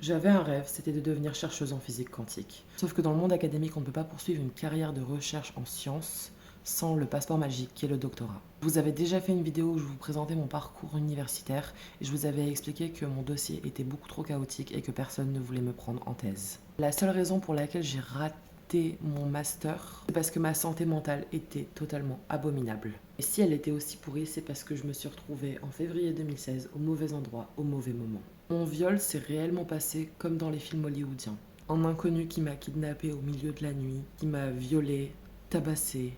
J'avais un rêve, c'était de devenir chercheuse en physique quantique. Sauf que dans le monde académique, on ne peut pas poursuivre une carrière de recherche en sciences sans le passeport magique qui est le doctorat. Je vous avais déjà fait une vidéo où je vous présentais mon parcours universitaire et je vous avais expliqué que mon dossier était beaucoup trop chaotique et que personne ne voulait me prendre en thèse. La seule raison pour laquelle j'ai raté mon master, c'est parce que ma santé mentale était totalement abominable. Et si elle était aussi pourrie, c'est parce que je me suis retrouvée en février 2016 au mauvais endroit, au mauvais moment. Mon viol s'est réellement passé comme dans les films hollywoodiens. Un inconnu qui m'a kidnappée au milieu de la nuit, qui m'a violée, tabassée,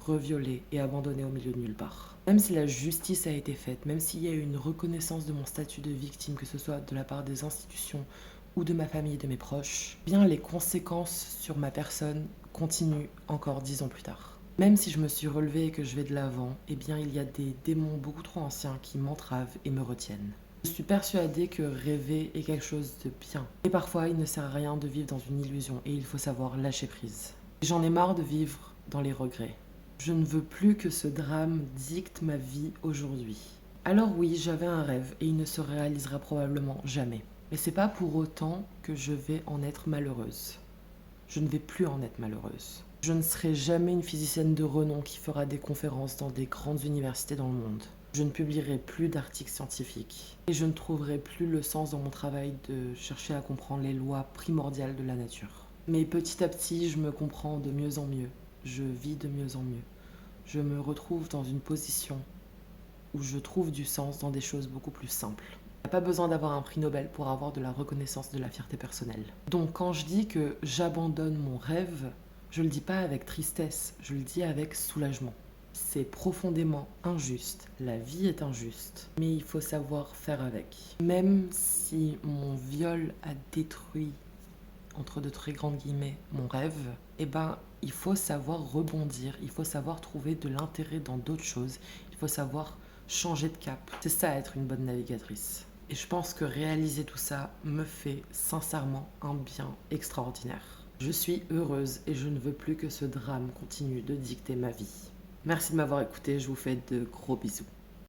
reviolée et abandonnée au milieu de nulle part. Même si la justice a été faite, même s'il y a eu une reconnaissance de mon statut de victime, que ce soit de la part des institutions ou de ma famille et de mes proches, bien les conséquences sur ma personne continuent encore 10 ans plus tard. Même si je me suis relevée et que je vais de l'avant, eh bien il y a des démons beaucoup trop anciens qui m'entravent et me retiennent. Je suis persuadée que rêver est quelque chose de bien. Et parfois, il ne sert à rien de vivre dans une illusion et il faut savoir lâcher prise. J'en ai marre de vivre dans les regrets. Je ne veux plus que ce drame dicte ma vie aujourd'hui. Alors oui, j'avais un rêve et il ne se réalisera probablement jamais. Mais c'est pas pour autant que je vais en être malheureuse. Je ne vais plus en être malheureuse. Je ne serai jamais une physicienne de renom qui fera des conférences dans des grandes universités dans le monde. Je ne publierai plus d'articles scientifiques. Et je ne trouverai plus le sens dans mon travail de chercher à comprendre les lois primordiales de la nature. Mais petit à petit, je me comprends de mieux en mieux. Je vis de mieux en mieux. Je me retrouve dans une position où je trouve du sens dans des choses beaucoup plus simples. Il n'y a pas besoin d'avoir un prix Nobel pour avoir de la reconnaissance, de la fierté personnelle. Donc quand je dis que j'abandonne mon rêve, je le dis pas avec tristesse, je le dis avec soulagement. C'est profondément injuste, la vie est injuste, mais il faut savoir faire avec. Même si mon viol a détruit, entre de très grandes guillemets, mon rêve, eh ben, il faut savoir rebondir, il faut savoir trouver de l'intérêt dans d'autres choses, il faut savoir changer de cap. C'est ça être une bonne navigatrice. Et je pense que réaliser tout ça me fait sincèrement un bien extraordinaire. Je suis heureuse et je ne veux plus que ce drame continue de dicter ma vie. Merci de m'avoir écouté, je vous fais de gros bisous.